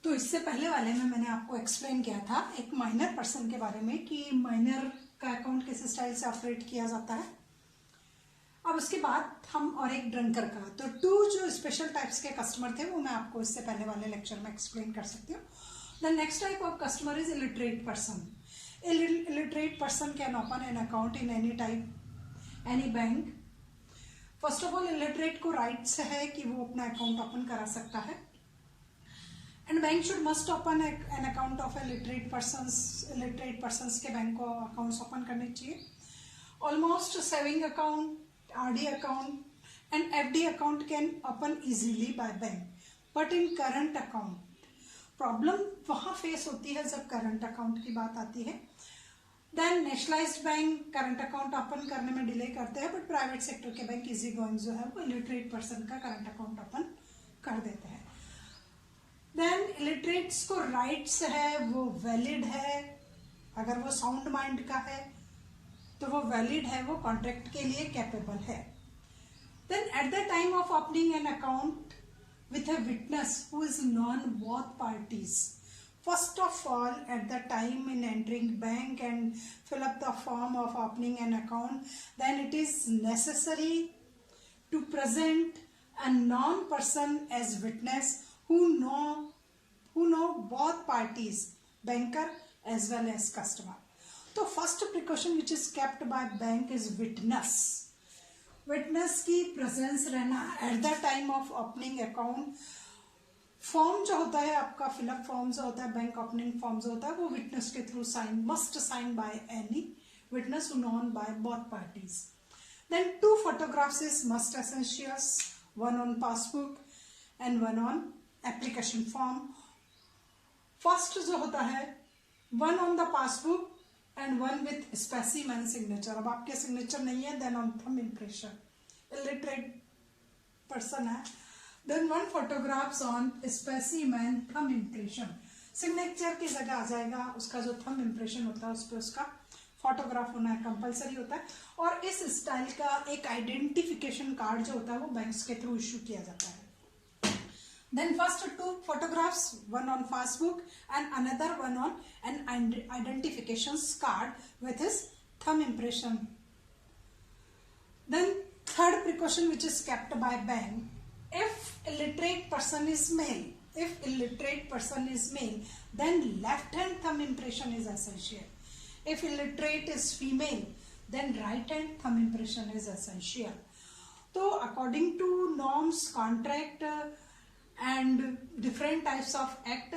तो इससे पहले वाले में मैंने आपको एक्सप्लेन किया था एक माइनर पर्सन के बारे में कि माइनर का अकाउंट किस स्टाइल से ऑपरेट किया जाता है। अब उसके बाद हम और एक ड्रंकर का, तो 2 जो स्पेशल टाइप्स के कस्टमर थे वो मैं आपको इससे पहले वाले लेक्चर में एक्सप्लेन कर सकती हूँ। The next type of customer is illiterate person. Illiterate person can open an account in any type any bank. First of all illiterate को राइट्स है कि वो अपना अकाउंट ओपन करा सकता है। And bank should must open an account of illiterate persons के bank को अकाउंट्स ओपन करने चाहिए। Almost saving account, RD account and FD account can open easily by bank, but in current account problem वहाँ face होती है जब current account की बात आती है। Then nationalised bank current account open करने में डिले करते हैं, बट प्राइवेट सेक्टर के बैंक इजी गोइंग जो है वो इलिटरेट पर्सन का करंट अकाउंट ओपन कर देते हैं। देन इलिटरेट्स को राइट्स है, वो वैलिड है, अगर वो साउंड माइंड का है तो वो वैलिड है, वो कॉन्ट्रैक्ट के लिए कैपेबल है। Then at the time of opening an account with a witness who is known both parties, first of all at the time in entering bank and fill up the form of opening an account, then it is necessary to present a known person as witness who know both parties, banker as well as customer. तो first precaution which is kept by bank is witness. Witness की presence रहना eight the time of opening account. Form जो होता है आपका fill up form जो होता है, बैंक ओपनिंग फॉर्म जो होता है, वो विटनेस के through sign must sign by any witness known by both parties. Then 2 photographs is must essentials, one on passbook and one on application form. First जो होता है 1 on the passbook and 1 with specimen signature. अब आपके signature नहीं है, then on thumb impression, illiterate person है, then 1 photographs on specimen thumb impression. Signature की जगह आ जाएगा, उसका जो थंब इम्प्रेशन होता है उस पर उसका फोटोग्राफ होना है, कंपलसरी होता है। और इस स्टाइल का एक आइडेंटिफिकेशन कार्ड जो होता है वो बैंक्स के थ्रू इशू किया जाता है। Then first 2 photographs, one on passbook and another one on an identification card with his thumb impression. Then third precaution which is kept by bank, if illiterate person is male, then left hand thumb impression is essential. If illiterate is female, then right hand thumb impression is essential. So according to norms, contract and different types of act,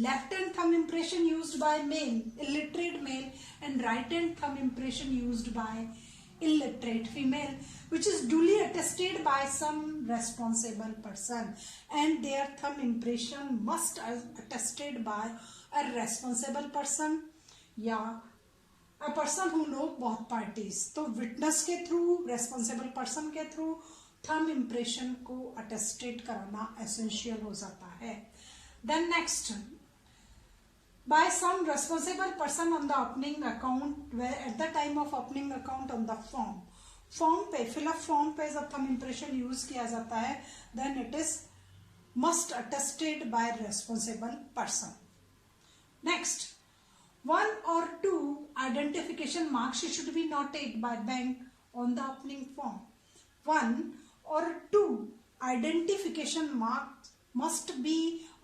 left hand thumb impression used by male, illiterate male, and right hand thumb impression used by illiterate female, which is duly attested by some responsible person, and their thumb impression must attested by a responsible person या a person who know both parties। तो witness के through, responsible person के through thumb impression को attested कराना essential हो जाता है। Then next, by some responsible person on the opening account at the time of opening account on the form पे, fill up form पे जब थंब इम्प्रेशन यूज किया जाता है, then it is must attested by responsible person. Next, 1 or 2 identification marks should be noted by bank on the opening form. 1 or 2 identification marks must be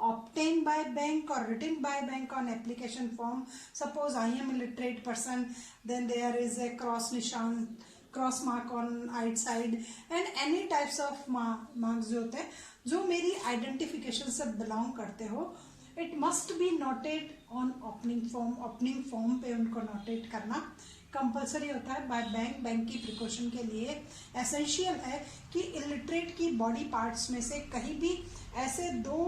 obtained by bank or written by bank on application form. Suppose I am illiterate person, then there is a cross mark on right side and any types of marks जो होते हैं जो मेरी identification से belong करते हो, it must be noted on opening form. opening form पे उनको notate करना कंपलसरी होता है बाय बैंक। बैंक की प्रिकॉशन के लिए एसेंशियल है कि इलिटरेट की बॉडी पार्ट्स में से कहीं भी ऐसे 2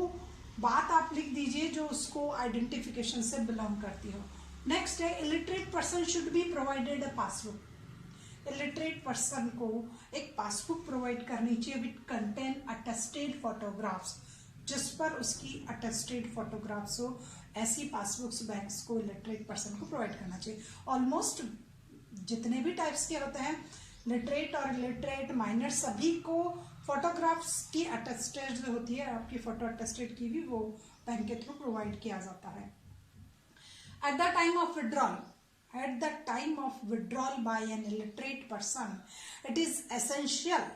बात आप लिख दीजिए जो उसको आइडेंटिफिकेशन से बिलोंग करती हो। नेक्स्ट है, illiterate person should be provided a passbook. Illiterate person को एक पासबुक प्रोवाइड करनी चाहिए विथ कंटेन अटेस्टेड फोटोग्राफ्स, जिस पर उसकी अटेस्टेड फोटोग्राफ्स हो। ऐसी पासबुक्स बैंक्स को इलिटरेट पर्सन को प्रोवाइड करना चाहिए। ऑलमोस्ट जितने भी टाइप्स के होते हैं, लिटरेट और इलिटरेट, माइनर, सभी को फोटोग्राफ्स की अटेस्टेड जो होती है, आपकी फोटो अटेस्टेड की भी, वो बैंक के थ्रू प्रोवाइड किया जाता है। At the time of withdrawal, at the time of withdrawal by an illiterate person, it is essential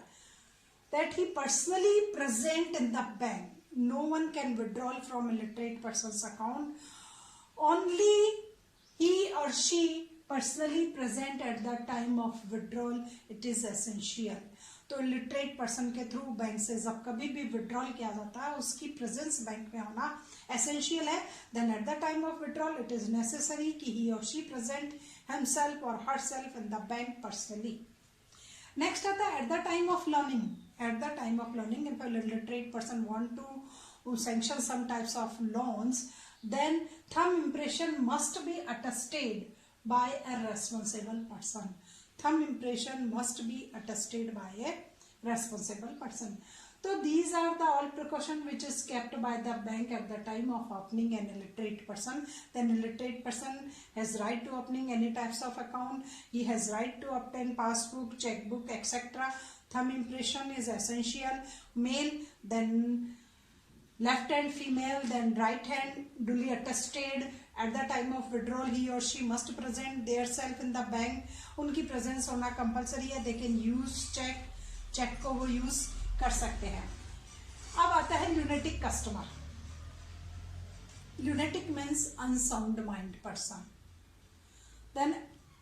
that he personally present in the bank. No one can withdraw from illiterate person's account. Only he or she personally present at the time of withdrawal. It is essential. तो illiterate person के through bank से जब कभी भी withdrawal किया जाता है, उसकी प्रेजेंस बैंक में होना एसेंशियल है। Then at the time of withdrawal it is necessary कि he or she present himself or herself in the bank personally. Next आता है at the time of learning. At the time of learning, if an illiterate person want to sanction some types of loans, then thumb impression must be attested by a responsible person. Thumb impression must be attested by a responsible person. So these are the all precaution which is kept by the bank at the time of opening an illiterate person. Then illiterate person has right to opening any types of account. He has right to obtain passbook, checkbook, etc. Thumb impression is essential. Male, then left hand female, then right hand duly attested. At the time of withdrawal he or she must present their self in the bank. उनकी presence होना compulsory है। They can use cheque, cheque को वो use कर सकते हैं। अब आता है lunatic customer. Lunatic means unsound mind person. Then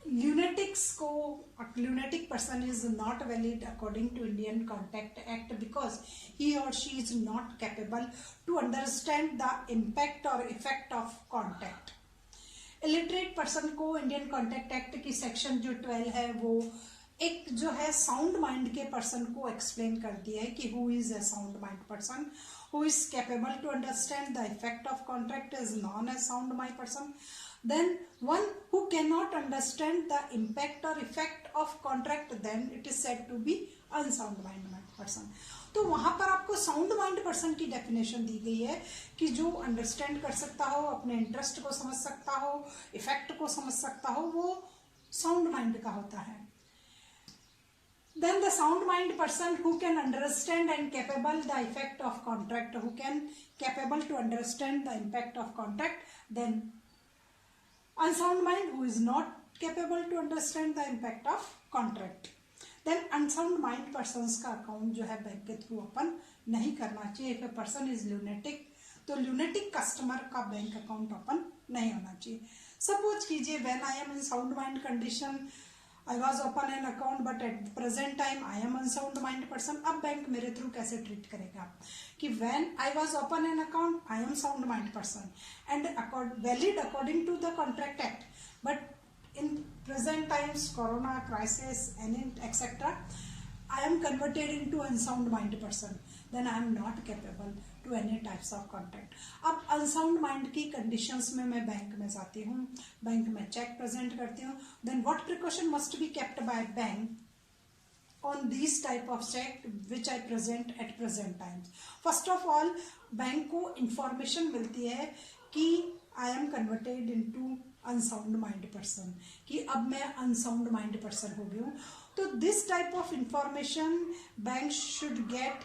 lunatics को, lunatic person is not valid according to Indian Contact Act because he or she is not capable to understand the impact or effect of contact. illiterate person को Indian Contact Act की section जो 12 है, वो एक जो है sound mind के person को एक्सप्लेन कर दिया है कि who is a sound mind person, who is capable to understand the effect of contract is known as sound mind person. Then one who cannot understand the impact or effect of contract, then it is said to be unsound mind person. तो वहां पर आपको sound mind person की definition दी गई है कि जो understand कर सकता हो, अपने इंटरेस्ट को समझ सकता हो, इफेक्ट को समझ सकता हो, वो साउंड माइंड का होता है। Then the sound mind person who can understand and capable the effect of contract, who can capable to understand the impact of contract. Then unsound mind who is not capable to understand the impact of contract. Then unsound mind persons का account जो है bank के through open नहीं करना चाहिए। If a person is lunatic, तो lunatic customer का bank account open नहीं होना चाहिए। सपोज कीजिए when I am in sound mind condition, I was open an account but at the present time I am unsound mind person. अब bank मेरे through कैसे treat करेगा कि when I was open an account I am sound mind person and valid according to the contract act, but in present times corona crisis and etc. I am converted into unsound mind person, then I am not capable to any types of contract. अब unsound mind की conditions में मैं bank में जाती हूँ, bank में check present करती हूँ, then what precaution must be kept by bank on this type of cheque which I present at present times. First of all bank को इंफॉर्मेशन मिलती है कि I am converted into unsound mind person, कि अब मैं unsound mind person हो गई हूँ। तो this type of information bank should get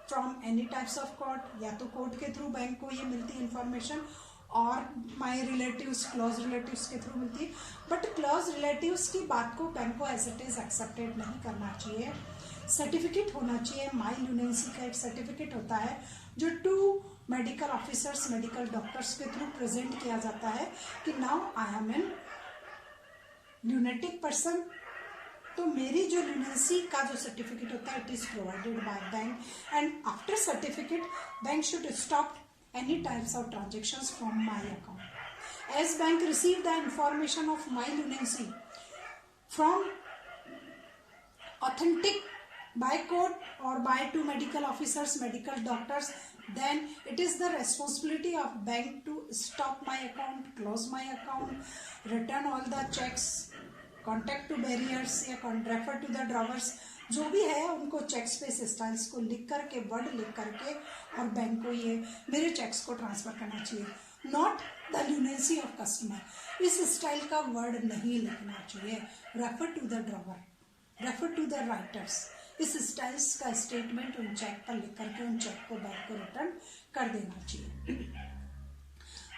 from any types of court, या तो कोर्ट के थ्रू बैंक को ये मिलती है इंफॉर्मेशन, और माई रिलेटिव्स, क्लोज रिलेटिव्स के थ्रू मिलती है। बट क्लोज रिलेटिव्स की बात को बैंक को एज इट इज एक्सेप्टेड नहीं करना चाहिए। सर्टिफिकेट होना चाहिए। माई ल्यूनेंसी का एक सर्टिफिकेट होता है जो 2 मेडिकल ऑफिसर्स, मेडिकल डॉक्टर्स के थ्रू प्रेजेंट किया जाता है कि now I am an lunatic person. तो मेरी जो ल्यूनेंसी का जो सर्टिफिकेट होता है it is provided by bank, and after certificate bank should stop any types of transactions from my account. As bank receive the information of my lunacy from authentic by court or by 2 medical officers, medical doctors, then it is the responsibility of bank to stop my account, close my account, return all the checks, contact to barriers या refer to the drawers, जो भी है उनको checks पे styles को लिख करके, word लिख करके, और बैंक को ये मेरे चेक्स को ट्रांसफर करना चाहिए, not the lunacy of customer. इस स्टाइल का वर्ड नहीं लिखना चाहिए। Refer to the drawer, refer to the writers, इस स्टाइल्स का स्टेटमेंट उन चेक पर लिख करके उन चेक को बैंक को रिटर्न कर देना चाहिए।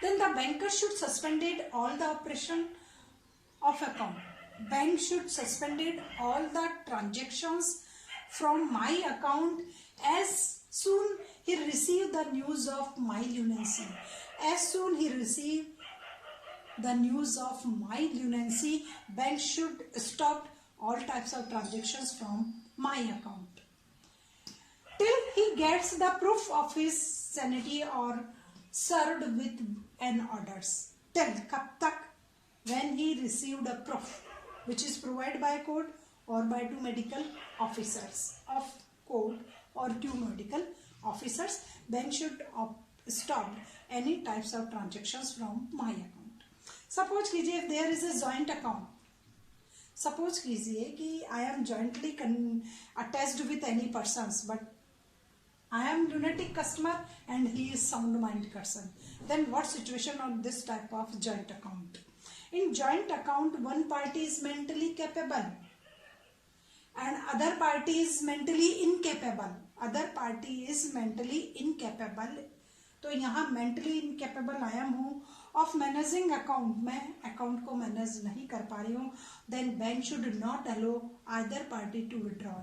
Then the banker should suspended all the operation of account. Bank should suspended all the transactions from my account as soon he received the news of my lunacy. As soon he received the news of my lunacy, bank should stop all types of transactions from my account till he gets the proof of his sanity or served with an orders. Till कब तक? When he received a proof which is provided by court or by two medical officers of court or two medical officers, bank should stop any types of transactions from my account. Suppose कीजिए if there is a joint account. Suppose कीजिए कि I am jointly attached with any persons, but I am lunatic customer and he is sound mind person. Then what situation on this type of joint account? In joint account, one party is mentally capable and other party is mentally incapable. Other party is mentally incapable. तो यहाँ mentally incapable I am हूँ of managing account. मैं account को manage नहीं कर पा रही हूँ. Then bank should not allow either party to withdraw.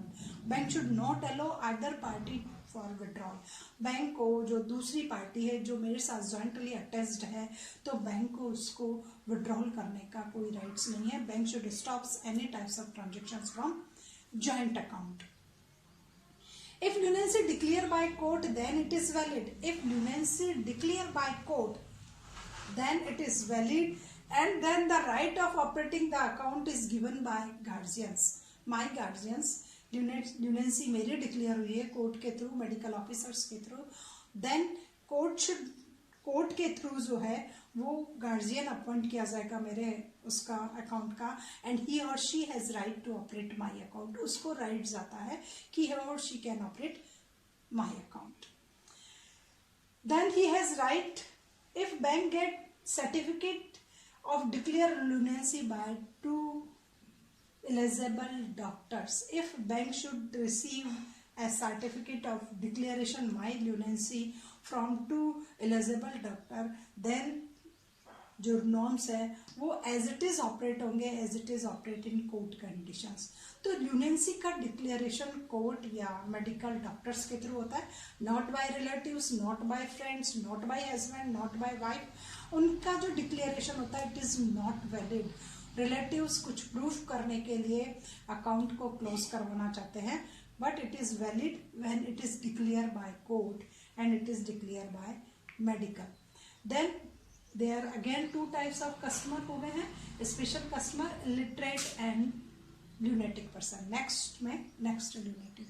Bank should not allow either party for withdrawal. Bank को जो दूसरी पार्टी है जो मेरे साथ जॉइंटली अटैच्ड है तो बैंक को उसको विड्रॉल करने का कोई राइट्स नहीं है. Bank should stops any types of transactions from joint account. If lunacy declared by court, then it is valid. If lunacy declared by court, then it is valid, and then the right of operating the account is given by guardians. My guardians, lunacy मेरी declare हुई है court के through, medical officers के through. Then court के through जो है वो guardian appoint किया जाएगा मेरे उसका अकाउंट का, and he or she has right to operate my account. उसको राइट जाता है कि he or she can operate my account. Then he has right if bank get certificate of declare lunacy by two eligible doctors. If bank should receive a certificate of declaration my lunacy from two eligible doctor, then जो norms है वो as it is operate होंगे, as it is operate in court conditions. तो lunacy का declaration court या medical doctors के through होता है, not by relatives, not by friends, not by husband, not by wife. उनका जो डिक्लेरेशन होता है it is not valid. Relatives कुछ प्रूफ करने के लिए अकाउंट को क्लोज करवाना चाहते हैं, but it is valid when it is declare by court and it is declare by medical. Then there again two types of customer हो गए हैं, special customer, illiterate and lunatic person. Next में next lunatic.